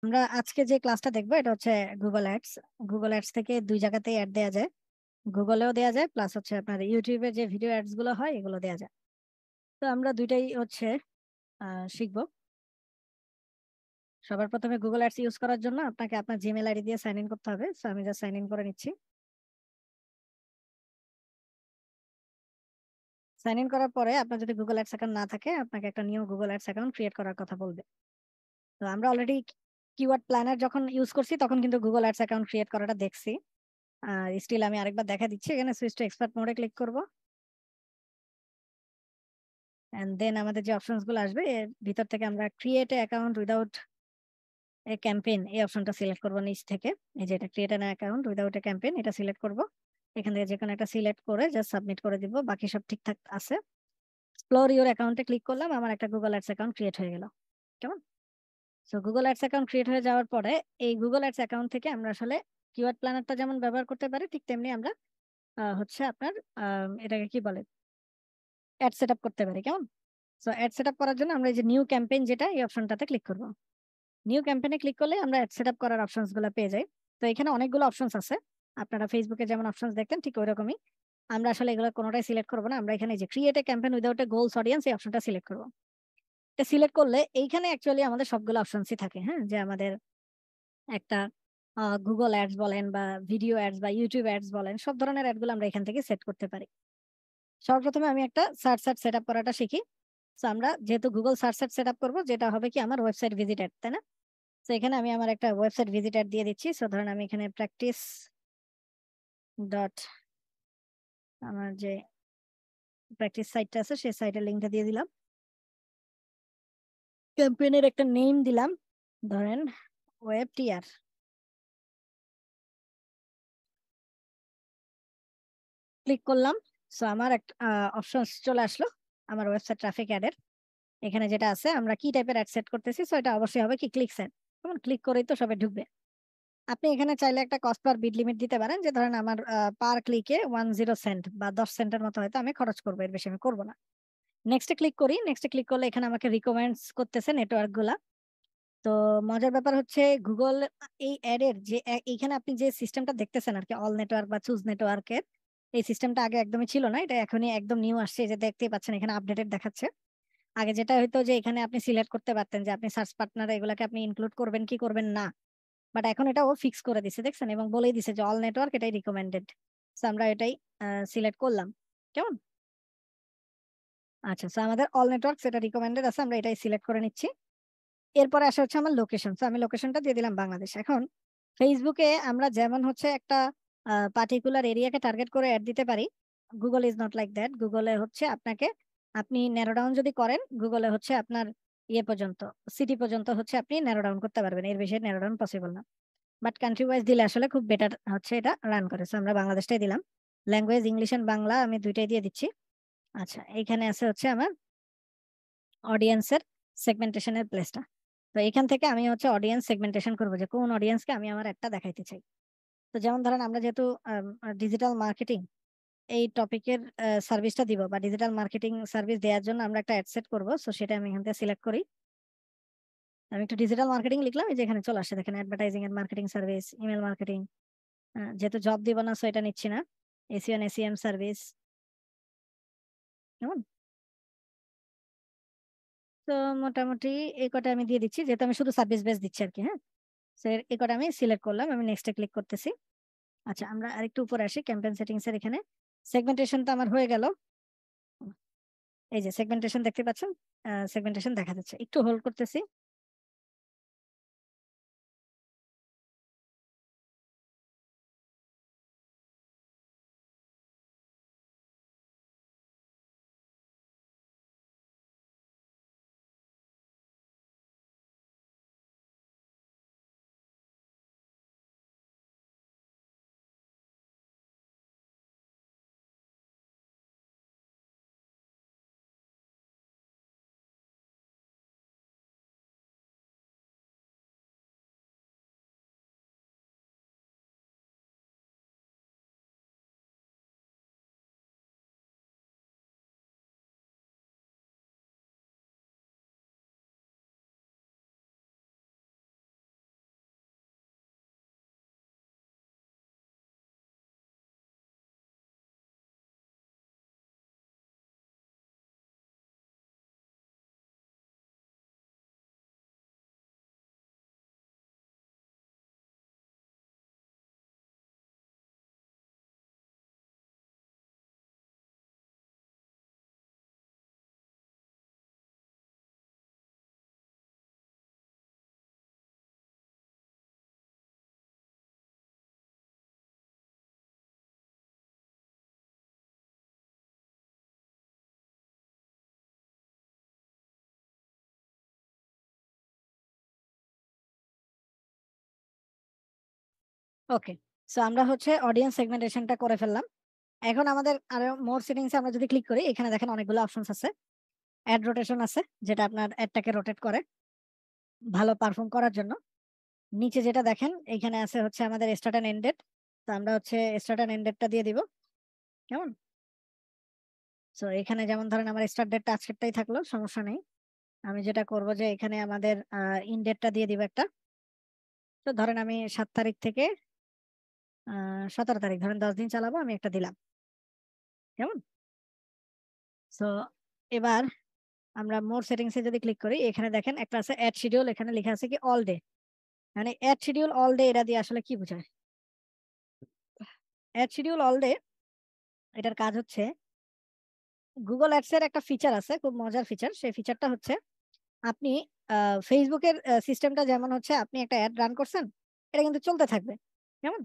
আমরা আজকে যে ক্লাসটা দেখবো এটা হচ্ছে গুগল অ্যাডস। গুগল অ্যাডস থেকে দুই জায়গাতেই অ্যাড দেওয়া যায়, গুগলেও দেওয়া যায়, প্লাস হচ্ছে আপনার ইউটিউবে যে ভিডিও অ্যাডস গুলো হয় এগুলো দেওয়া যায়। তো আমরা দুইটাই হচ্ছে শিখবো। সবার প্রথমে গুগল অ্যাডস ইউজ করার জন্য আপনাকে আপনার জিমেল আইডি দিয়ে সাইন ইন করতে হবে। সো আমি জাস্ট সাইন ইন করে নিচ্ছি। সাইন ইন করার পরে আপনার যদি গুগল অ্যাডস অ্যাকাউন্ট না থাকে আপনাকে একটা new Google ads account create করার কথা বলবে। তো আমরা অলরেডি কিওয়ার্ড প্ল্যানার যখন ইউজ করছি তখন কিন্তু গুগল অ্যাডস অ্যাকাউন্ট ক্রিয়েট করাটা দেখছি। স্টিল আমি আরেকবার দেখা দিচ্ছি, এখানে সুইচ টু এক্সপার্ট মোডে ক্লিক করব। এন্ড দেন আমাদের যে অপশনস গুলো আসবে এর ভিতর থেকে আমরা create account without a campaign এই অপশনটা সিলেক্ট করব নিচ থেকে। এই যে এটা create an account without a campaign, এটা সিলেক্ট করব। এখান থেকে যে কোনো একটা সিলেক্ট করে জাস্ট সাবমিট করে দিব, বাকি সব ঠিকঠাক আছে। এক্সপ্লোর ইউর অ্যাকাউন্টে ক্লিক করলাম, আমার একটা গুগল অ্যাডস অ্যাকাউন্ট ক্রিয়েট হয়ে গেল। কেমন? So Google ads account create হয়ে যাওয়ার পরে এই গুগল অ্যাডস অ্যাকাউন্ট থেকে আমরা আসলে কিওয়ার্ড প্ল্যানারটা যেমন ব্যবহার করতে পারি ঠিক তেমনি আমরা হচ্ছে আপনার এটাকে কি বলে, অ্যাড সেট আপ করতে পারি। কেমন? সো অ্যাড সেট আপ করার জন্য আমরা এই যে নিউ ক্যাম্পেইন যেটা এই অপশনটাতে ক্লিক করব। নিউ ক্যাম্পেইনে ক্লিক করলে আমরা অ্যাড সেট আপ করার অপশনস গুলো পেয়ে যাই। তো এখানে অনেকগুলো অপশনস আছে, আপনারা ফেসবুকে যেমন অপশনস দেখতেন ঠিক ওই রকমই। আমরা আসলে এগুলো কোনোটাই সিলেক্ট করবো না, আমরা এখানে যে create a campaign without a goals audience এই অপশনটা সিলেক্ট করবো। এটা সিলেক্ট করলে এইখানে অ্যাকচুয়ালি আমাদের সবগুলো অপশনসই থাকে। হ্যাঁ, যে আমাদের একটা গুগল অ্যাডস বলেন বা ভিডিও অ্যাডস বা ইউটিউব অ্যাডস বলেন, সব ধরনের অ্যাড গুলো আমরা এখান থেকে সেট করতে পারি। সর্বপ্রথমে আমি একটা সার্চ সেট আপ করাটা শিখি। তো আমরা যেহেতু গুগল সার্চ সেট আপ করবো, যেটা হবে কি আমার ওয়েবসাইট ভিজিট অ্যাড, তাই না? তো এখানে আমি আমার একটা ওয়েবসাইট ভিজিট অ্যাড দিয়ে দিচ্ছি। সো ধরেন আমি এখানে প্র্যাকটিস ডট, আমার যে প্র্যাকটিস সাইটটা আছে সেই সাইটের লিঙ্কটা দিয়ে দিলাম। ক্যাম্পেইনের একটা নেম দিলাম, ধরেন ওয়েব টিআর। ক্লিক করলাম। সো আমার একটা অপশন চলে আসলো আমার ওয়েবসাইট ট্রাফিক অ্যাডের। এখানে যেটা আছে আমরা কি টাইপের অ্যাড সেট করতেছি, সো এটা অবশ্যই হবে কি ক্লিক সেট। যেমন ক্লিক করেই তো সবাই ঢুকবে। আপনি এখানে চাইলে একটা কস্ট পার বিড লিমিট দিতে পারেন, যে ধরেন আমার পার ক্লিকে 10 সেন্ট বা 10 সেন্টের মতো হয়তো আমি খরচ করবো, এর বেশি আমি করবো না। নেক্সটে ক্লিক করি। নেক্সটে ক্লিক করলে এখানে আমাকে রিকমেন্ডস করতেছে নেটওয়ার্ক গুলা। তো মজার ব্যাপার হচ্ছে গুগল এই অ্যাডের যে এইখানে আপনি যে সিস্টেমটা দেখতেছেন আর কি, অল নেটওয়ার্ক বা চুজ নেটওয়ার্কের, এই সিস্টেমটা আগে একদমই ছিল না, এটা এখনই একদম নিউ আসছে। এই যে দেখতেই পাচ্ছেন এখানে আপডেটেড দেখাচ্ছে। আগে যেটা হয়তো যে এখানে আপনি সিলেক্ট করতে পারতেন যে আপনি সার্চ পার্টনার এগুলাকে আপনি ইনক্লুড করবেন কি করবেন না, বাট এখন এটা ও ফিক্স করে দিছে দেখছেন, এবং বলেই দিছে যে অল নেটওয়ার্ক এটাই রিকমেন্ডেড। সো আমরা এটাই সিলেক্ট করলাম। কেমন? আচ্ছা, সো আমাদের অল নেটওয়ার্ক সেটা রিকমেন্ডেড আছে, আমরা এটাই সিলেক্ট করে নিচ্ছি। এরপরে আসা হচ্ছে আমার লোকেশন। তো আমি লোকেশনটা দিয়ে দিলাম বাংলাদেশ। এখন ফেসবুকে আমরা যেমন হচ্ছে একটা পার্টিকুলার এরিয়াকে টার্গেট করে অ্যাড দিতে পারি, Google is not like that. গুগলে হচ্ছে আপনাকে, আপনি ন্যারো ডাউন যদি করেন গুগলে হচ্ছে আপনার ইয়ে পর্যন্ত, সিটি পর্যন্ত হচ্ছে আপনি ন্যারো ডাউন করতে পারবেন, এর বেশি ন্যারো ডাউন পসিবল না। বাট কান্ট্রি ওয়াইজ দিলে আসলে খুব বেটার হচ্ছে এটা রান করে। So আমরা বাংলাদেশটাই দিলাম। ল্যাঙ্গুয়েজ ইংলিশ এন্ড বাংলা আমি দুইটাই দিয়ে দিচ্ছি। আচ্ছা, এখানে আছে হচ্ছে আমার অডিয়েন্সের সেগমেন্টেশনের প্লেসটা। তো এখান থেকে আমি হচ্ছে অডিয়েন্স সেগমেন্টেশন করবো যে কোন অডিয়েন্সকে আমি আমার একটা দেখাইতে চাই। তো যেমন ধরেন আমরা যেহেতু ডিজিটাল মার্কেটিং এই টপিকের সার্ভিসটা দিব বা ডিজিটাল মার্কেটিং সার্ভিস দেওয়ার জন্য আমরা একটা অ্যাড সেট করবো, সো সেটা আমি এখান থেকে সিলেক্ট করি। আমি একটু ডিজিটাল মার্কেটিং লিখলাম, এই যে এখানে চলে আসছে দেখেন advertising and marketing service, email marketing. যেহেতু জব দিব না সো এটা নিচ্ছি না। SEO and SEM service. কেমন? তো মোটামুটি এই কটা আমি দিয়ে দিচ্ছি, যেহেতু আমি শুধু সার্ভিস বেস দিচ্ছি আর কি। হ্যাঁ, সো এই কটা আমি সিলেক্ট করলাম, আমি নেক্সটে ক্লিক করতেছি। আচ্ছা, আমরা আরেকটু উপরে আসি ক্যাম্পেইন সেটিংস এর। এখানে সেগমেন্টেশনটা আমার হয়ে গেল। এই যে সেগমেন্টেশন দেখতে পাচ্ছেন, সেগমেন্টেশন দেখা যাচ্ছে, একটু হোল্ড করতেছি। ওকে। সো আমরা হচ্ছে অডিয়েন্স সেগমেন্টেশনটা করে ফেললাম। এখন আমাদের আরো মোর সেটিংস এ আমরা যদি ক্লিক করি, এখানে দেখেন অনেকগুলো অপশনস আছে। অ্যাড রোটেশন আছে, যেটা আপনার অ্যাডটাকে রোটেট করে ভালো পারফর্ম করার জন্য। নিচে যেটা দেখেন এইখানে আছে হচ্ছে আমাদের স্টার্ট এন্ড এন্ড ডেট। তো আমরা হচ্ছে স্টার্ট এন্ড এন্ড ডেটটা দিয়ে দিব। কেমন? সো এখানে যেমন ধরেন আমার স্টার্ট ডেটটা আজকেরটাই থাকলো, সমস্যা নেই। আমি যেটা করব যে এখানে আমাদের ইন ডেটটা দিয়ে দিব একটা। তো ধরেন আমি ৭ তারিখ থেকে ১৭ তারিখ ধরেন ১০ দিন চালাবো, আমি একটা দিলাম। কেমন? সো এবার আমরা মোর সেটিংস এ যদি ক্লিক করি, এখানে দেখেন একটা আছে এড শিডিউল, এখানে লেখা আছে কি অল ডে। মানে এড শিডিউল অল ডে এটা দিয়ে আসলে কি বোঝায়? এড শিডিউল অল ডে এটার কাজ হচ্ছে গুগল অ্যাডস এর একটা ফিচার আছে, খুব মজার ফিচার। সেই ফিচারটা হচ্ছে আপনি ফেসবুকের সিস্টেমটা যেমন হচ্ছে আপনি একটা অ্যাড রান করছেন, এটা কিন্তু চলতে থাকবে। কেমন?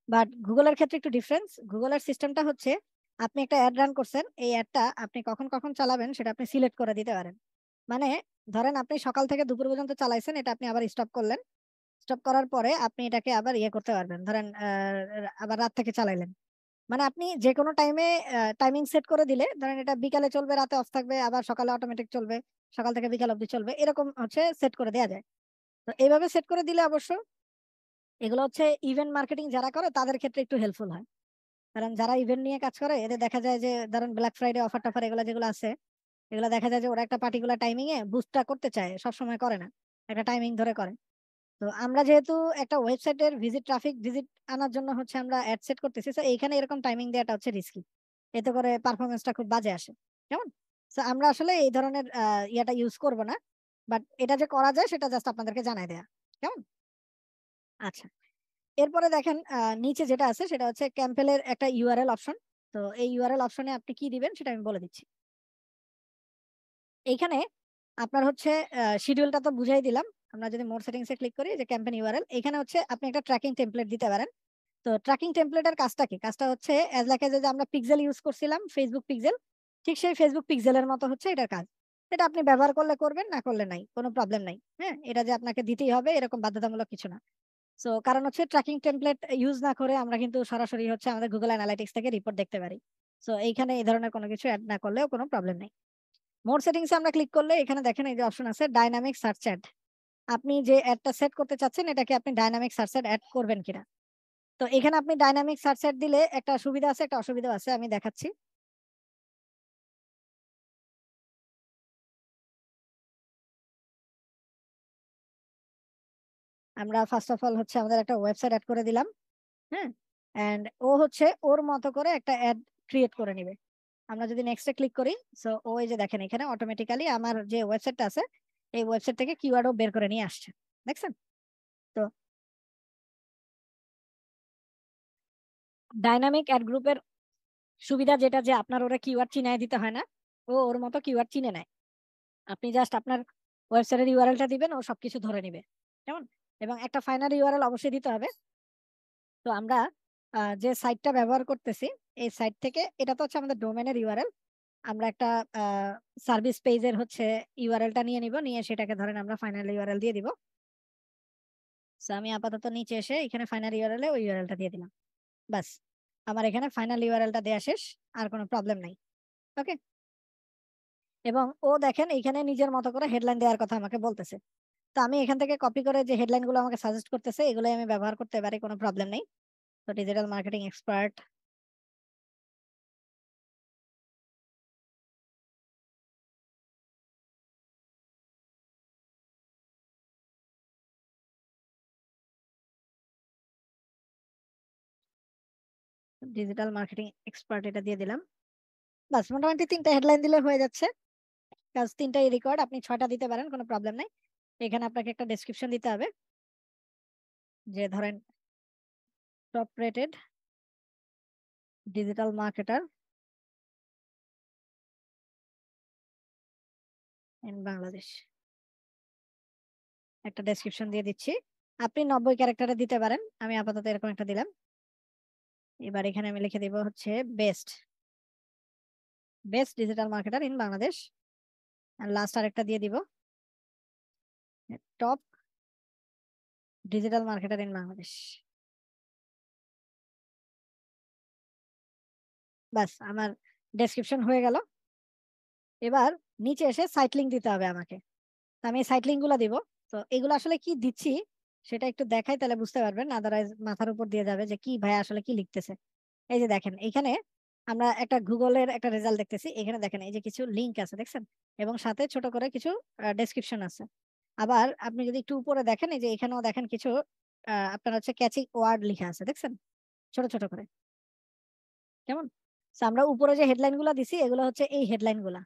বাট গুগলের ক্ষেত্রে একটু ডিফারেন্স। গুগলের সিস্টেমটা হচ্ছে আপনি একটা অ্যাড রান করছেন, এই অ্যাডটা আপনি কখন কখন চালাবেন সেটা আপনি সিলেক্ট করে দিতে পারেন। মানে ধরেন আপনি সকাল থেকে দুপুর পর্যন্ত চালাইছেন, এটা আপনি আবার স্টপ করলেন। স্টপ করার পরে আপনি এটাকে আবার ইয়ে করতে পারবেন। ধরেন আবার রাত থেকে চালাইলেন। মানে আপনি যেকোনো টাইমে টাইমিং সেট করে দিলে, ধরেন এটা বিকালে চলবে, রাতে অফ থাকবে, আবার সকালে অটোমেটিক চলবে, সকাল থেকে বিকাল অবধি চলবে, এরকম হচ্ছে সেট করে দেয়া যায়। তো এইভাবে সেট করে দিলে অবশ্য এগুলো হচ্ছে ইভেন্ট মার্কেটিং যারা করে তাদের ক্ষেত্রে একটু হেল্পফুল হয়। কারণ যারা ইভেন্ট নিয়ে কাজ করে এদের দেখা যায় যে ধরেন ব্ল্যাক ফ্রাইডে অফার টফার এগুলো যেগুলো আছে, এগুলো দেখা যায় যে ওরা একটা পার্টিকুলার টাইমিং এ বুস্টটা করতে চায়, সবসময় করে না, একটা টাইমিং ধরে করে। তো আমরা যেহেতু একটা ওয়েবসাইটের ভিজিট আনার জন্য হচ্ছে আমরা অ্যাড সেট করতেছি, তো এইখানে এরকম টাইমিং দেওয়াটা হচ্ছে রিস্কি। এতে করে পারফরমেন্সটা খুব বাজে আসে। কেমন? তো আমরা আসলে এই ধরনের ইয়াটা ইউজ করব না। বাট এটা যে করা যায় সেটা জাস্ট আপনাদেরকে জানাই দেয়া। কেমন? আচ্ছা। এরপরে দেখেন নিচে যেটা আছে সেটা হচ্ছে ক্যাম্পেলের একটা ইউআরএল অপশন। তো এই ইউআরএল অপশনে আপনি কি দিবেন সেটা আমি বলে দিচ্ছি। এইখানে আপনার হচ্ছে শিডিউলটা তো বুঝাই দিলাম। আমরা যদি মোর সেটিংস এ ক্লিক করি, যে ক্যাম্পেইন ইউআরএল, এখানে হচ্ছে আপনি একটা ট্র্যাকিং টেমপ্লেট দিতে পারেন। তো ট্র্যাকিং টেমপ্লেটের কাজটা কি? কাজটা হচ্ছে এজ লাইক এজ যে আমরা পিক্সেল ইউজ করছিলাম, ফেসবুক পিক্সেল, ঠিক সেই ফেসবুক পিক্সেলের মতো হচ্ছে এটার কাজ। এটা আপনি ব্যবহার করলে করবেন, না করলে নাই, কোনো প্রবলেম নাই। হ্যাঁ, এটা যে আপনাকে দিতেই হবে এরকম বাধ্যতামূলক কিছু না। সো কারণ হচ্ছে ট্র্যাকিং টেমপ্লেট ইউজ না করে আমরা কিন্তু সরাসরি হচ্ছে আমাদের গুগল অ্যানালাইটিক্স থেকে রিপোর্ট দেখতে পারি। সো এইখানে এই ধরনের কোনো কিছু এড না করলেও কোনো প্রবলেম নেই। মোর সেটিংস এ আমরা ক্লিক করলে এখানে দেখেন এই যে অপশন আছে ডাইনামিক সার্চ অ্যাড। আপনি যে অ্যাডটা সেট করতে চাচ্ছেন এটাকে আপনি ডাইনামিক সার্চ অ্যাড করবেন কিনা। তো এখানে আপনি ডাইনামিক সার্চ অ্যাড দিলে একটা সুবিধা আছে, একটা অসুবিধাও আছে, আমি দেখাচ্ছি। আমরা ফার্স্ট অফ অল হচ্ছে আমাদের একটা ওয়েবসাইট অ্যাড করে দিলাম। হ্যাঁ, এন্ড ও হচ্ছে ওর মতো করে একটা অ্যাড ক্রিয়েট করে নিবে। আমরা যদি নেক্সটে ক্লিক করি, সো ও এই যে দেখেন এখানে অটোমেটিক্যালি আমার যে ওয়েবসাইটটা আছে এই ওয়েবসাইট থেকে কিওয়ার্ডও বের করে নিয়ে আসছে। দেখছেন? তো ডাইনামিক অ্যাড গ্রুপের সুবিধা যেটা, যে আপনার ওরা কিওয়ার্ড চিনায় দিতে হয় না, ও ওর মতো কিওয়ার্ড চিনে নেয়। আপনি জাস্ট আপনার ওয়েবসাইটের ইউআরএলটা দিবেন, ও সবকিছু ধরে নিবে। কেমন? এবং একটা ফাইনাল ইউআরএল অবশ্যই দিতে হবে। তো আমরা যে সাইটটা ব্যবহার করতেছি এই সাইট থেকে, এটা তো হচ্ছে আমাদের ডোমেনের ইউআরএল। আমরা একটা সার্ভিস পেজের হচ্ছে ইউআরএলটা নিয়ে নিব, নিয়ে সেটাকে ধরেন আমরা ফাইনাল ইউআরএল দিয়ে দিব। সো আমি আপাতত নিচে এসে এখানে ফাইনাল ইউআরএল এ ওই ইউআরএলটা দিয়ে দিলাম। বাস, আমার এখানে ফাইনাল ইউআরএলটা দেয়া শেষ। আর কোনো প্রবলেম নাই। ওকে। এবং ও দেখেন এইখানে নিজের মতো করে হেডলাইন দেওয়ার কথা আমাকে বলতেছে। তো আমি এখান থেকে কপি করে যে হেডলাইন গুলো আমাকে সাজেস্ট করতেছে এগুলোই আমি ব্যবহার করতে পারি, কোনো প্রবলেম নেই। তো digital marketing expert, digital marketing expert এটা দিয়ে দিলাম। বাস, মোটামুটি 3টা হেডলাইন দিলে হয়ে যাচ্ছে কাজ। 3টাই রেকর্ড, আপনি 6টা দিতে পারেন, কোনো প্রবলেম নাই। এখানে আপনাকে একটা ডেসক্রিপশন দিতে হবে, যে ধরেন top rated digital marketer in Bangladesh, একটা ডেসক্রিপশন দিয়ে দিচ্ছি। আপনি 90 ক্যারেক্টারে দিতে পারেন, আমি আপাতত এরকম একটা দিলাম। এবার এখানে আমি লিখে দিব হচ্ছে best best digital marketer in Bangladesh. আর লাস্ট আরেকটা দিয়ে দিব top digital marketer in Bangladesh. বাস আমার ডেসক্রিপশন হয়ে গেল। এবার নিচে এসে সাইট লিঙ্ক দিতে হবে আমাকে। তো আমি এই সাইট লিঙ্ক গুলো দিব। তো এগুলো আসলে কি দিচ্ছি সেটা একটু দেখাই, তাহলে বুঝতে পারবেন, আদারওয়াইজ মাথার উপর দিয়ে যাবে যে কি ভাই আসলে কি লিখতেছে। এই যে দেখেন এখানে আমরা একটা গুগলের একটা রেজাল্ট দেখতেছি, এখানে দেখেন এই যে কিছু লিঙ্ক আছে দেখছেন, এবং সাথে ছোট করে কিছু ডেসক্রিপশন আছে। আবার আপনি যদি একটু উপরে দেখেন, এই যে এখানেও দেখেন কিছু আপনার হচ্ছে ক্যাচি ওয়ার্ড লেখা আছে দেখছেন, ছোট ছোট করে, কেমন? So, আমরা উপরে যে হেডলাইন গুলা দিছি এগুলো হচ্ছে এই হেডলাইন গুলা,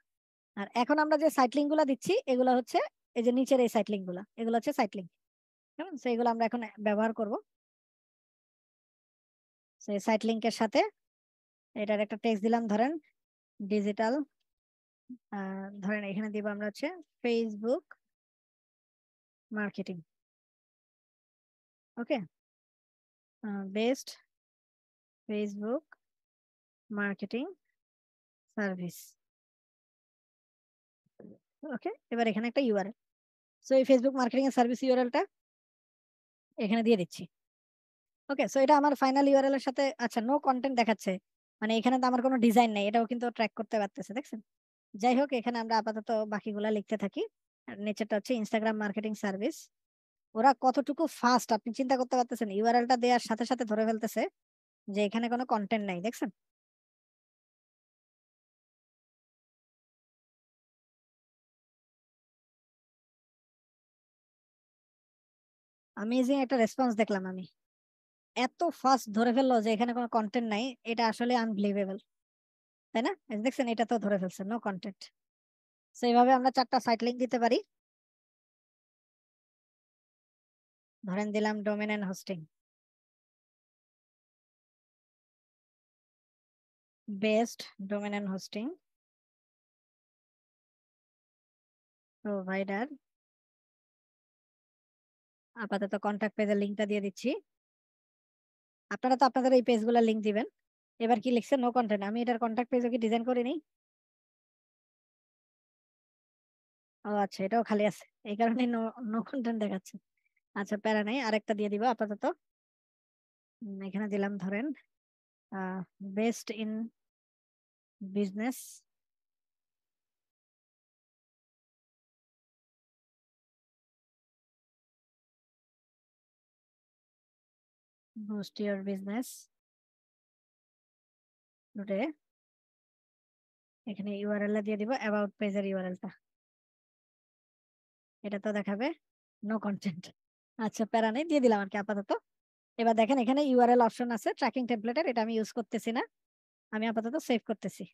আর এখন আমরা যে সাইট লিঙ্ক গুলা দিচ্ছি এগুলো হচ্ছে এই যে নিচের এই সাইট লিঙ্ক গুলা, এগুলো হচ্ছে সাইট লিঙ্ক, কেমন? তো এগুলো আমরা এখন ব্যবহার করব। সেই সাইট লিঙ্কের সাথে এটার একটা টেক্সট দিলাম, ধরেন ডিজিটাল, ধরেন এখানে দিব আমরা হচ্ছে ফেসবুক মার্কেটিং, ওকে, বেস্ট ফেসবুক মার্কেটিং সার্ভিস, ওকে। এবার এখানে একটা ইউআরএল, সো এই ফেসবুক মার্কেটিং এর সার্ভিস ইউআরএলটা এখানে দিয়ে দিচ্ছি, ওকে। সো এটা আমার ফাইনাল ইউআরএল এর সাথে, আচ্ছা নো কন্টেন্ট দেখাচ্ছে, মানে এখানে তো আমার কোনো ডিজাইন নেই, এটাও কিন্তু ট্র্যাক করতে পারতেছে দেখছেন। যাই হোক, এখানে আমরা আপাতত বাকিগুলা লিখতে থাকি। আর নিচেরটা হচ্ছে ইনস্টাগ্রাম মার্কেটিং সার্ভিস। ওরা কতটুকু ফাস্ট আপনি চিন্তা করতে পারতেছেন, ইউআরএলটা দেওয়ার সাথে সাথে ধরে ফেলতেছে যে এখানে কোনো কন্টেন্ট নাই, দেখছেন। আমেজিং একটা রেসপন্স দেখলাম আমি, এত ফাস্ট ধরে ফেললো যে এখানে কোনো কন্টেন্ট নাই, এটা আসলে আনবিলিভেবল, তাই না? এই যে দেখছেন, এটা তো ধরে ফেলছে নো কন্টেন্ট। তো এইভাবে আমরা 4টা সাইট লিংক দিতে পারি। ধরেন দিলাম domain and hosting, best domain and hosting provider, আপাতত কন্ট্যাক্ট পেজের লিংকটা দিয়ে দিচ্ছি। আপনারা তো আপনাদের এই পেজগুলোর লিংক দিবেন। এবার কি লিখছে, নো কন্টেন্ট, আমি এটার কন্ট্যাক্ট পেজও কি ডিজাইন করিনি? ও আচ্ছা, এটাও খালি আছে, এই কারণে নো নো কন্টেন্ট দেখাচ্ছে। আচ্ছা প্যারা নাই, আরেকটা দিয়ে দিব আপাতত। এখানে দিলাম ধরেন best in business boost your business today. এখানে ইউআরএল দিয়ে দিব অ্যাবাউট পেজের ইউআরএলটা, এটা তো দেখাবে নো কন্টেন্ট। আচ্ছা প্যারা নেই, দিয়ে দিলাম আর কি আপাতত। এবার দেখেন এখানে ইউআরএল অপশন আছে ট্র্যাকিং টেমপ্লেটের, এটা আমি ইউজ করতেছি না, আমি আপাতত সেভ করতেছি।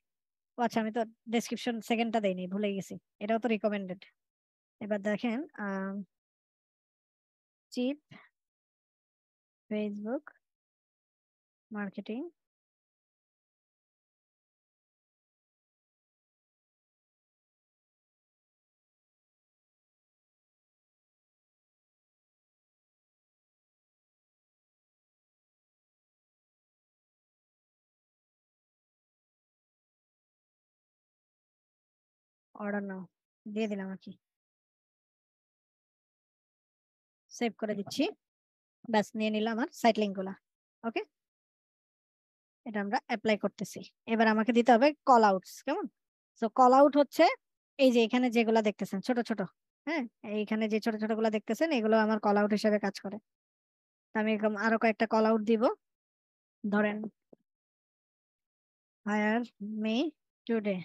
ও আচ্ছা, আমি তো ডেসক্রিপশন সেকেন্ডটা দেইনি, ভুলে গেছি, এটাও তো রিকমেন্ডেড। এবার দেখেন cheap Facebook marketing order now, দিয়ে দিলাম আর কি, সেভ করে দিচ্ছি। ব্যাস নিয়ে নিলাম আমার সাইট লিঙ্ক গুলা, ওকে। এটা আমরা অ্যাপ্লাই করতেছি। এবার আমাকে দিতে হবে কল আউটস, কেমন? সো কল আউট হচ্ছে এই যে এখানে যেগুলা দেখতেছেন ছোট ছোট, হ্যাঁ, এইখানে যে ছোট ছোট গুলা দেখতেছেন এগুলো আমার কল আউট হিসেবে কাজ করে। তো আমি এরকম আরো কয়েকটা কল আউট দিব, ধরেন higher me today,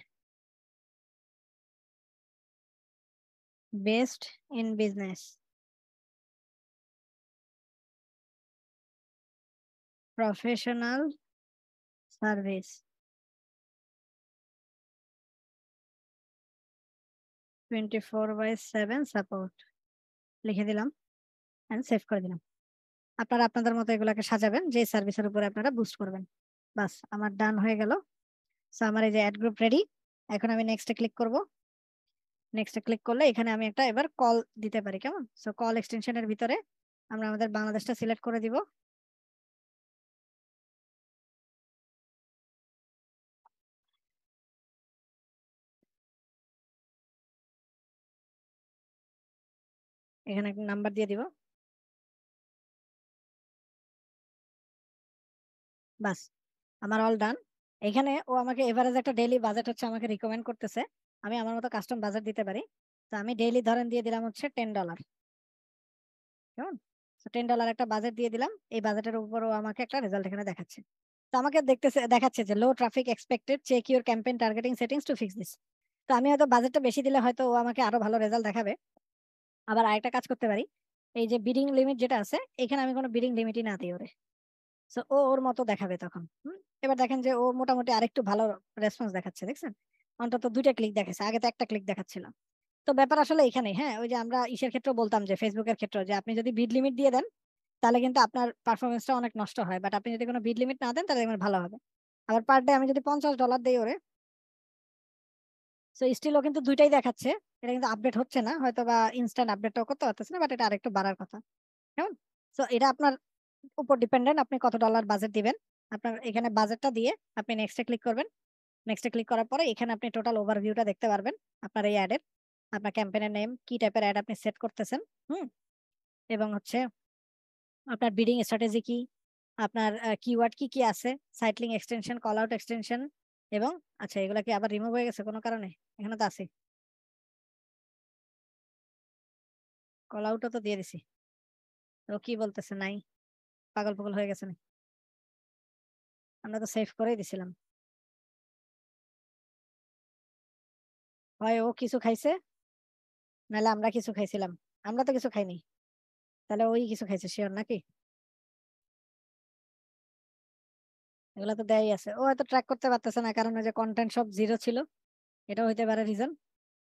best in business, professional service, 24/7 support, লিখে দিলাম এন্ড সেভ করে দিলাম। আপনারা আপনাদের মতো এগুলাকে সাজাবেন যে সার্ভিসের উপরে আপনারা বুস্ট করবেন। বাস আমার ডান হয়ে গেল। সো আমার এই যে অ্যাড গ্রুপ রেডি। এখন আমি নেক্সটে ক্লিক করব। নেক্সটে ক্লিক করলে এখানে আমি একটা এবার কল দিতে পারি, কেমন? সো কল এক্সটেনশনের ভিতরে আমরা আমাদের বাংলাদেশটা সিলেক্ট করে দিব। এখানে একটা নাম্বার দিয়ে দিব। বাস আমার অল ডান। এখানে ও আমাকে এভারেজ একটা ডেইলি বাজেট হচ্ছে আমাকে রিকমেন্ড করতেছে, আমি আমার মতো কাস্টম বাজেট দিতে পারি। তো আমি ডেইলি ধরেন দিয়ে দিলাম হচ্ছে $10, কেমন? $10 একটা বাজেট দিয়ে দিলাম, এই বাজেটের উপরও আমাকে একটা রেজাল্ট এখানে দেখাচ্ছে। তো আমাকে দেখাচ্ছে যে low traffic expected, check your campaign targeting settings to fix this. তো আমি হয়তো বাজেটটা বেশি দিলে হয়তো ও আমাকে আরো ভালো রেজাল্ট দেখাবে। আবার আরেকটা কাজ করতে পারি, এই যে বিডিং লিমিট যেটা আছে এখানে আমি কোনো বিডিং লিমিটই না দিই ওরে, সো ও ওর মতো দেখাবে তখন। এবার দেখেন যে ও মোটামুটি আরেকটু ভালো রেসপন্স দেখাচ্ছে, দেখছেন? অন্তত 2টা ক্লিক দেখাচ্ছে, আগে তো একটা ক্লিক দেখাচ্ছিল। তো ব্যাপার আসলে এখানে, হ্যাঁ, ওই যে আমরা ইসের ক্ষেত্রে বলতাম যে ফেসবুকের ক্ষেত্রে যে আপনি যদি বিড লিমিট দিয়ে দেন তাহলে কিন্তু আপনার পারফরমেন্সটা অনেক নষ্ট হয়, বাট আপনি যদি কোনো বিড লিমিট না দেন তাহলে দেখবেন ভালো হবে। আবার পার ডে আমি যদি $50 দিই ওরে, সো স্টিল ও কিন্তু 2টাই দেখাচ্ছে। এটা কিন্তু আপডেট হচ্ছে না, হয়তো বা ইনস্ট্যান্ট আপডেটটাও করতে পারতেছে না, বাট এটা আরেকটু বাড়ার কথা। কেমন? সো এটা আপনার উপর ডিপেন্ডেন্ট, আপনি কত ডলার বাজেট দিবেন। আপনার এখানে বাজেটটা দিয়ে আপনি নেক্সটে ক্লিক করবেন। নেক্সটে ক্লিক করার পরে এখানে আপনি টোটাল ওভারভিউটা দেখতে পারবেন আপনার এই অ্যাডের, আপনার ক্যাম্পেইনের নেম, কি টাইপের অ্যাড আপনি সেট করতেছেন, হুম, এবং হচ্ছে আপনার বিডিং স্ট্র্যাটেজি কি, আপনার কিওয়ার্ড কি কি আছে, site link extension, call out extension, এবং আচ্ছা এগুলা কি আবার রিমুভ হয়ে গেছে কোনো কারণে? এখানে তো আছে, কল আউটও তো দিয়ে দিছি। তো কি বলতেছে নাই? পাগল পাগল হয়ে গেছে নাকি? আমরা তো সেভ করেই দিছিলাম। হয় ও কিছু খাইছে, নাহলে আমরা কিছু খাইছিলাম। আমরা তো কিছু খাইনি, তাহলে ওই কিছু খাইছে শিওর নাকি? এগুলা তো দেয়াই আছে, ও হয়তো ট্র্যাক করতে পারতেছে না কারণ ওই যে কন্টেন্ট সব জিরো ছিল, এটাও হইতে পারে রিজন।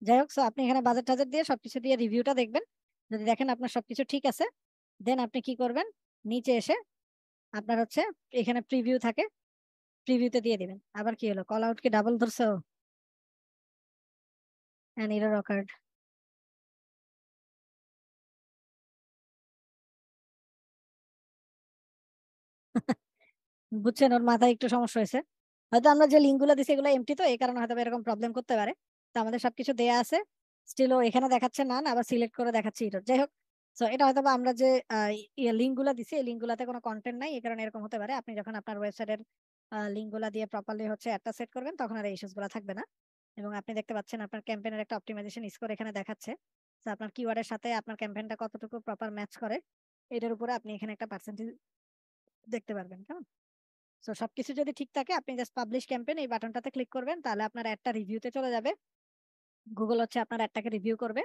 যাই হোক, সো আপনি এখানে বাজেট টাজেট দিয়ে সবকিছু দিয়ে রিভিউটা দেখবেন। যদি দেখেন আপনার সবকিছু ঠিক আছে, দেন আপনি কি করবেন, নিচে এসে আপনার হচ্ছে এখানে প্রিভিউ থাকে, প্রিভিউতে দিয়ে দিবেন। আবার কি হলো, কল আউট কি ডাবল ধরছো? An error occurred. বুঝছেন, ওর মাথায় একটু সমস্যা হয়েছে। হয়তো আমরা যে লিঙ্ক গুলো দিছি এগুলো এমটি, তো এই কারণে হয়তো বা এরকম প্রবলেম করতে পারে। তো আমাদের সবকিছু দেয়া আছে, স্টিল ও এখানে দেখাচ্ছে না, আবার সিলেক্ট করে দেখাচ্ছে এরর। যাই হোক, তো এটা হয়তো বা আমরা যে লিঙ্ক গুলা দিছি এই লিঙ্ক গুলাতে কোনো কন্টেন্ট নাই, এই কারণে এরকম হতে পারে। আপনি যখন আপনার ওয়েবসাইটের লিঙ্ক গুলা দিয়ে প্রপারলি হচ্ছে একটা সেট করবেন তখন আর এই ইস্যুস গুলা থাকবে না। এবং আপনি দেখতে পাচ্ছেন আপনার ক্যাম্পেইনের একটা অপটিমাইজেশন স্কোর এখানে দেখাচ্ছে। তো আপনার কিওয়ার্ডের সাথে আপনার ক্যাম্পেইনটা কতটুকু প্রপার ম্যাচ করে এটার উপরে আপনি এখানে একটা পার্সেন্টেজ দেখতে পারবেন, কেমন? সো সবকিছু যদি ঠিক থাকে আপনি জাস্ট পাবলিশ ক্যাম্পেইন এই বাটনটাতে ক্লিক করবেন, তাহলে আপনার অ্যাডটা রিভিউতে চলে যাবে। গুগল হচ্ছে আপনার অ্যাডটাকে রিভিউ করবে,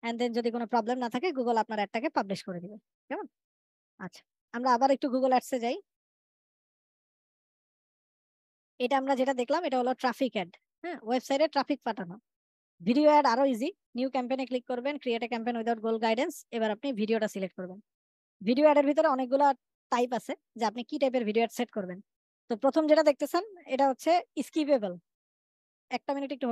এন্ড দেন যদি কোনো প্রবলেম না থাকে গুগল আপনার অ্যাডটাকে পাবলিশ করে দিবে, কেমন? আচ্ছা, আমরা আবার একটু গুগল অ্যাডসে যাই। এটা আমরা যেটা দেখলাম এটা হলো ট্রাফিক অ্যাড, হ্যাঁ, ওয়েবসাইটে ট্রাফিক পাঠানো। ভিডিও অ্যাড আরো ইজি, নিউ ক্যাম্পেইনে ক্লিক করবেন, create a campaign without goal guidance, এবার আপনি ভিডিওটা সিলেক্ট করবেন। ভিডিও অ্যাডের ভিতরে অনেকগুলো টাইপ আছে যে আপনি কি টাইপের ভিডিও অ্যাড সেট করবেন। তো প্রথম যেটা দেখতেছেন এটা হচ্ছে স্কিপেবল। একটা মিনিট একটু।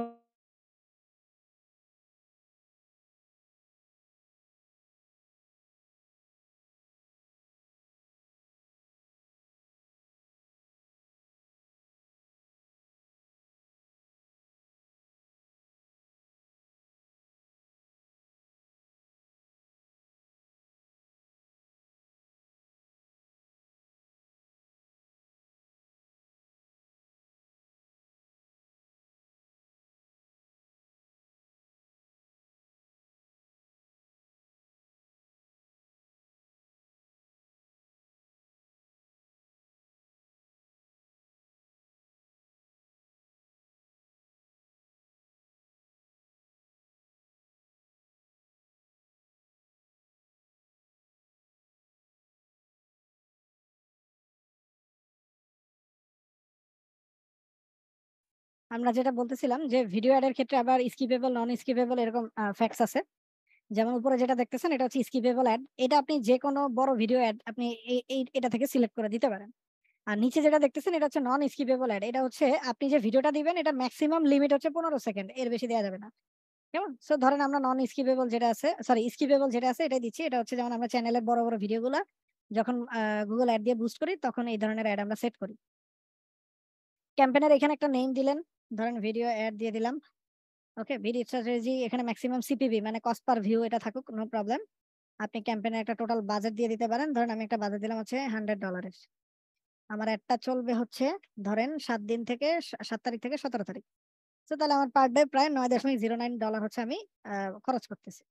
আমরা যেটা বলতেছিলাম যে ভিডিও অ্যাড এর ক্ষেত্রে আবার স্কিপেবল, নন স্কিপেবল এরকম ফ্যাক্টস আছে। যেমন উপরে যেটা দেখতেছেন এটা হচ্ছে স্কিপেবল অ্যাড, এটা আপনি যে কোনো বড় ভিডিও অ্যাড আপনি এটা থেকে সিলেক্ট করে দিতে পারেন। আর নিচে যেটা দেখতেছেন এটা হচ্ছে নন স্কিপেবল অ্যাড, এটা হচ্ছে আপনি যে ভিডিওটা দিবেন এটা ম্যাক্সিমাম লিমিট হচ্ছে 15 সেকেন্ড, এর বেশি দেওয়া যাবে না, কেমন? সো ধরেন আমরা নন স্কিপেবল যেটা আছে, সরি স্কিপেবল যেটা আছে এটাই দিচ্ছি। এটা হচ্ছে যেমন আমরা চ্যানেলের বড় বড় ভিডিওগুলো যখন গুগল অ্যাড দিয়ে বুস্ট করি তখন এই ধরনের অ্যাড আমরা সেট করি। ক্যাম্পেইনের এখানে একটা নেম দিলেন, ধরেন ভিডিও অ্যাড দিয়ে দিলাম। ওকে, ভিডিও স্ট্র্যাটেজি এখানে ম্যাক্সিমাম সিপিভি মানে কস্ট পার ভিউ এটা থাকুক, নো প্রবলেম। আপনি ক্যাম্পেইনের একটা টোটাল বাজেট দিয়ে দিতে পারেন, ধরেন আমি একটা বাজেট দিলাম হচ্ছে $100। আমার একটা চলবে হচ্ছে ধরেন 7 দিন থেকে 7 তারিখ থেকে 17 তারিখ। তো তাহলে আমার পার ডে প্রায় $9.09 হচ্ছে আমি খরচ করতেছি।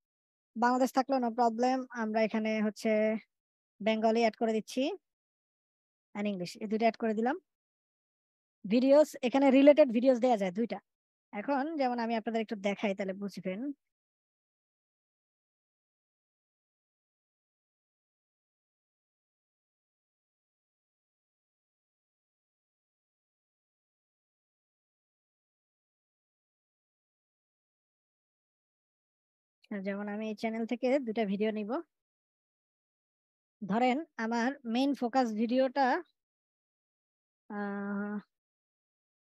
বাংলাদেশ থাকলেও নো প্রবলেম। আমরা এখানে হচ্ছে বেঙ্গলি এড করে দিচ্ছি অ্যান্ড ইংলিশ এই ২ টা এড করে দিলাম। ভিডিওস এখানে রিলেটেড ভিডিওস দেয়া যায় ২ টা। এখন যেমন আমি আপনাদের একটু দেখাই তাহলে বুঝবেন। যেমন আমি এই চ্যানেল থেকে ২ টা ভিডিও নিব। ধরেন আমার মেইন ফোকাস ভিডিওটা আ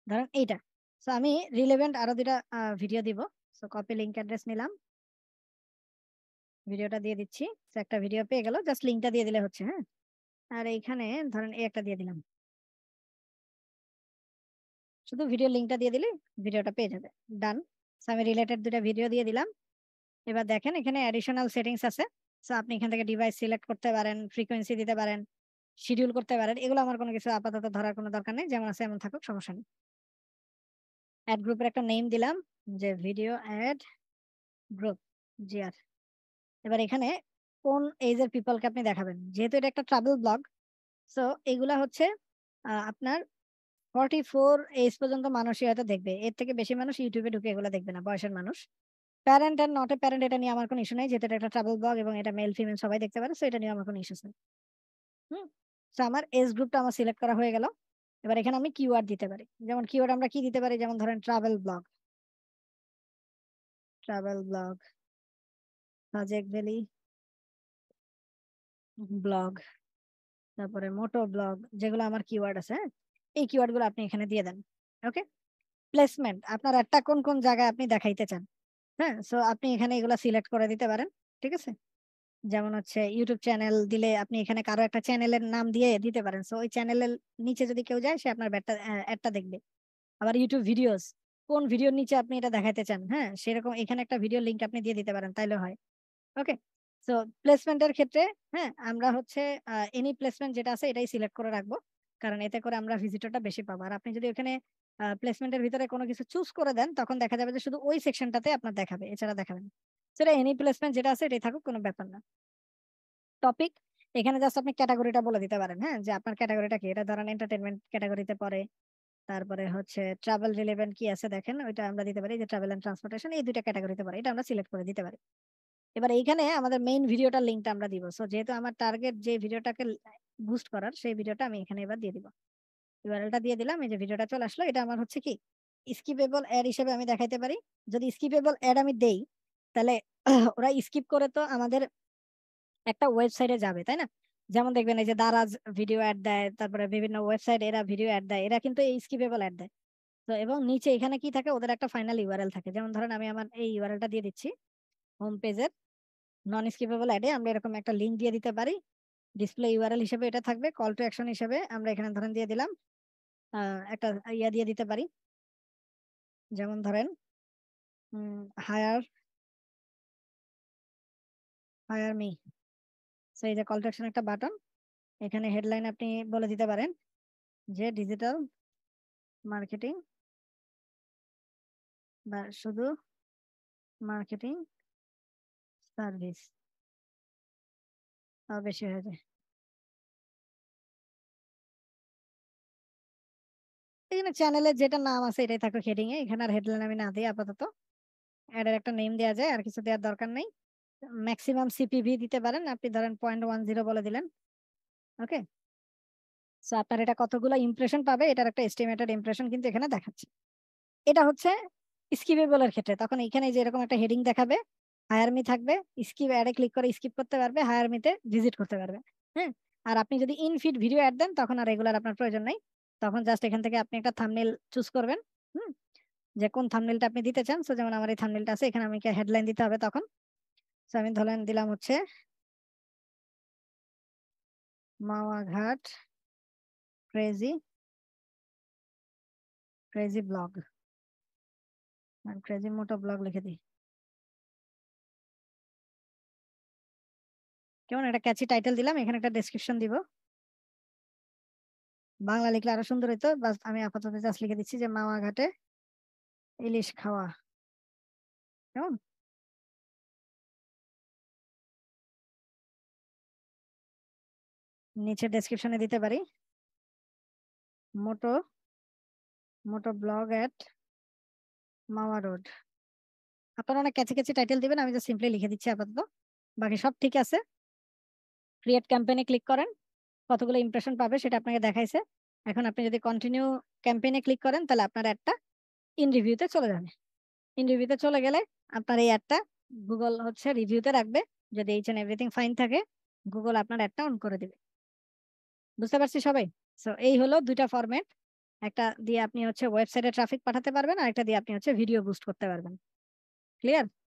ধরেন এইটা। সো আমি রিলেভেন্ট আরো ২ টা ভিডিও দিব। সো কপি লিংক অ্যাড্রেস নিলাম। ভিডিওটা দিয়ে দিচ্ছি। সো একটা ভিডিও পেয়ে গেল। জাস্ট লিংকটা দিয়ে দিলে হচ্ছে, হ্যাঁ? আর এইখানে ধরেন এই একটা দিয়ে দিলাম। শুধু ভিডিও লিংকটা দিয়ে দিলেই ভিডিওটা পেয়ে যাবে। ডান। সো আমি রিলেটেড ২ টা ভিডিও দিয়ে দিলাম। এবার দেখেন এখানে অ্যাডিশনাল সেটিংস আছে। সো আপনি এখান থেকে ডিভাইস সিলেক্ট করতে পারেন, ফ্রিকোয়েন্সি দিতে পারেন, শিডিউল করতে পারেন। এগুলো আমার কোনো কিছু আপাতত ধরার কোনো দরকার নেই। যেমন আছে এমন থাকুক, সমস্যা নেই। এড গ্রুপের একটা নেম দিলাম যে ভিডিও এড গ্রুপ জিআর। এবার এখানে কোন এজ এর পিপলকে আপনি দেখাবেন। যেহেতু এটা একটা ট্রাভেল ব্লগ, সো এগুলা হচ্ছে আপনার 44 এজ পর্যন্ত মানুষই হয়তো দেখবে। এর থেকে বেশি মানুষ YouTube এ ঢুকে এগুলা দেখবে না, বয়সের মানুষ। Parent and not a parent এটা নিয়ে আমার কোনো ইস্যু নাই। যেহেতু এটা একটা ট্রাভেল ব্লগ এবং এটা মেল ফিমেল সবাই দেখতে পারে। সো এটা নিয়ে আমার কোনো ইস্যুস নেই। হুম? সো আমার এজ গ্রুপটা আমার সিলেক্ট করা হয়ে গেল। এবার এখানে আমি কিওয়ার্ড দিতে পারি। যেমন কিওয়ার্ড আমরা কি দিতে পারি? যেমন ধরেন travel blog, Sajek valley blog, তারপরে মোটো ব্লগ যেগুলো আমার কিওয়ার্ড আছে, হ্যাঁ? এই কিওয়ার্ড গুলো আপনি এখানে দিয়ে দেন। ওকে? প্লেসমেন্ট আপনার একটা কোন জায়গায় আপনি দেখাইতে চান। হ্যাঁ? সো আপনি এখানে এগুলা সিলেক্ট করে দিতে পারেন। ঠিক আছে? যেমন হচ্ছে YouTube চ্যানেল দিলে আপনি এখানে কারো একটা চ্যানেলের নাম দিয়ে দিতে পারেন। সো ওই চ্যানেলের নিচে যদি কেউ যায় সে আপনার অ্যাডটা দেখবে। আবার YouTube ভিডিওস কোন ভিডিওর নিচে আপনি এটা দেখাইতে চান, হ্যাঁ? সেরকম এখানে একটা ভিডিও লিংক আপনি দিয়ে দিতে পারেন তাইলে হয়। ওকে? সো প্লেসমেন্ট এর ক্ষেত্রে হ্যাঁ, আমরা হচ্ছে এনি প্লেসমেন্ট যেটা আছে এটাই সিলেক্ট করে রাখবো। কারণ এতে করে আমরা ভিজিটরটা বেশি পাবো। আর আপনি যদি ওখানে প্লেসমেন্ট এর ভিতরে কোনো কিছু চুজ করে দেন তখন দেখা যাবে যে শুধু ওই সেকশনটাতে আপনার দেখাবে। এছাড়া দেখাবে না। সেটা এনি প্লেসমেন্ট যেটা আছে এটাই থাকুক, কোনো ব্যাপার না। টপিক এখানে জাস্ট আপনি ক্যাটেগরিটা বলে দিতে পারেন, হ্যাঁ? যে আপনার ক্যাটেগরিটা কি? এটা ধরেন এন্টারটেইনমেন্ট ক্যাটেগরিতে পড়ে। তারপরে হচ্ছে ট্রাভেল রিলেভেন্ট কি আছে দেখেন ওইটা আমরা দিতে পারি যে ট্রাভেল এন্ড ট্রান্সপোর্টেশন এই ২ টা ক্যাটেগরিতে পড়ে। এটা আমরা সিলেক্ট করে দিতে পারি। এবার এইখানে আমাদের মেইন ভিডিওটার লিংকটা আমরা দিব। সো যেহেতু আমার টার্গেট যে ভিডিওটাকে বুস্ট করার সেই ভিডিওটা আমি এখানে এবার দিয়ে দিব। ইউআরএলটা দিয়ে দিলাম। এই যে ভিডিওটা চলে আসলো। এটা আমার হচ্ছে কি স্কিপেবল অ্যাড হিসেবে আমি দেখাইতে পারি। যদি স্কিপেবল অ্যাড আমি দেই তাহলে ওরা স্কিপ করে তো আমাদের একটা ওয়েবসাইটে যাবে, তাই না? যেমন দেখবেন এই যে দারাজ ভিডিও অ্যাড দেয়, তারপরে বিভিন্ন ওয়েবসাইট এরা ভিডিও অ্যাড দেয়। এরা কিন্তু এই স্কিপেবল অ্যাড দেয়। তো এবং নিচে এখানে কি থাকে ওদের একটা ফাইনাল ইউআরএল থাকে। যেমন ধরেন আমি আমার এই ইউআরএলটা দিয়ে দিচ্ছি। হোম পেজের নন স্কিপেবল অ্যাডে আমরা এরকম একটা লিংক দিয়ে দিতে পারি। ডিসপ্লে ইউআরএল হিসেবে এটা থাকবে। কল টু অ্যাকশন হিসেবে আমরা এখানে ধরেন দিয়ে দিলাম একটা ইয়া দিয়ে দিতে পারি। যেমন ধরেন হায়ার হায়ার মি। সো এই যে কল টু অ্যাকশন একটা বাটন। এখানে হেডলাইন আপনি বলে দিতে পারেন যে ডিজিটাল মার্কেটিং বা শুধু মার্কেটিং সার্ভিস তাও বেশি হয়ে যায়। এখানে চ্যানেলের যেটা নাম আছে এটাই থাকুক হেডিং এ। এখানে আর হেডলাইন আমি না দিই আপাতত। অ্যাড এর একটা নেম দেয়া যায় আর কিছু দেওয়ার দরকার নেই। ম্যাক্সিমাম সিপিভি দিতে পারেন। আপনি ধরেন 0.10 বলে দিলেন। ওকে? সো আপনার এটা কতগুলো ইমপ্রেশন পাবে এটার একটা এস্টিমেটেড ইমপ্রেশন কিন্তু এখানে দেখাচ্ছে। এটা হচ্ছে স্কিপেবল এর ক্ষেত্রে। তখন এখানে যে এরকম একটা হেডিং দেখাবে, হায়ার মি থাকবে। স্কিপ অ্যাড এ ক্লিক করে স্কিপ করতে পারবে, হায়ার মিতে ভিজিট করতে পারবে। হ্যাঁ? আর আপনি যদি ইন ফিড ভিডিও অ্যাড দেন তখন আর এগুলার আপনার প্রয়োজন নাই। তখন জাস্ট এখান থেকে আপনি একটা থাম্বনেইল চুজ করবেন। হুম? যে কোন থাম্বনেইলটা আপনি দিতে চান। সো যেমন আমার এই থাম্বনেইলটা আছে এখানে আমাকে হেডলাইন দিতে হবে তখন। সো আমি ধরেন দিলাম হচ্ছে মাওয়া ঘাট ক্রেজি ক্রেজি ব্লগ। ক্রেজি মোটো ব্লগ লিখে দিই। কেমন একটা ক্যাচি টাইটেল দিলাম। এখানে একটা ডেসক্রিপশন দিব। বাংলা লিখলে আরো সুন্দর হইতো। বাস আমি আপাতত জাস্ট লিখে দিচ্ছি যে মাওয়া ঘাটে ইলিশ খাওয়া। কেমন? নিচে ডেসক্রিপশনে দিতে পারি মোটো মোটো ব্লগ এট মাওয়া রোড। আপনারা অনেক ক্যাচি ক্যাচি টাইটেল দিবেন, আমি জাস্ট সিম্পলি লিখে দিচ্ছি আপাতত। বাকি সব ঠিক আছে। ক্রিয়েট ক্যাম্পেইনে ক্লিক করেন, কতগুলো ইমপ্রেশন পাবে সেটা আপনাকে দেখাইছে। এখন আপনি যদি কন্টিনিউ ক্যাম্পেইনে ক্লিক করেন তাহলে আপনার অ্যাডটা ইন রিভিউতে চলে যাবে। ইন রিভিউতে চলে গেলে আপনার এই অ্যাডটা গুগল হচ্ছে রিভিউতে রাখবে। যদি এইচ এন্ড এভরিথিং ফাইন থাকে গুগল আপনার অ্যাডটা অন করে দিবে। বুঝতে পারছি সবাই? সো এই হলো দুইটা ফরম্যাট। একটা দিয়ে আপনি হচ্ছে ওয়েবসাইটে ট্রাফিক পাঠাতে পারবেন, আর একটা দিয়ে আপনি হচ্ছে ভিডিও বুস্ট করতে পারবেন। ক্লিয়ার?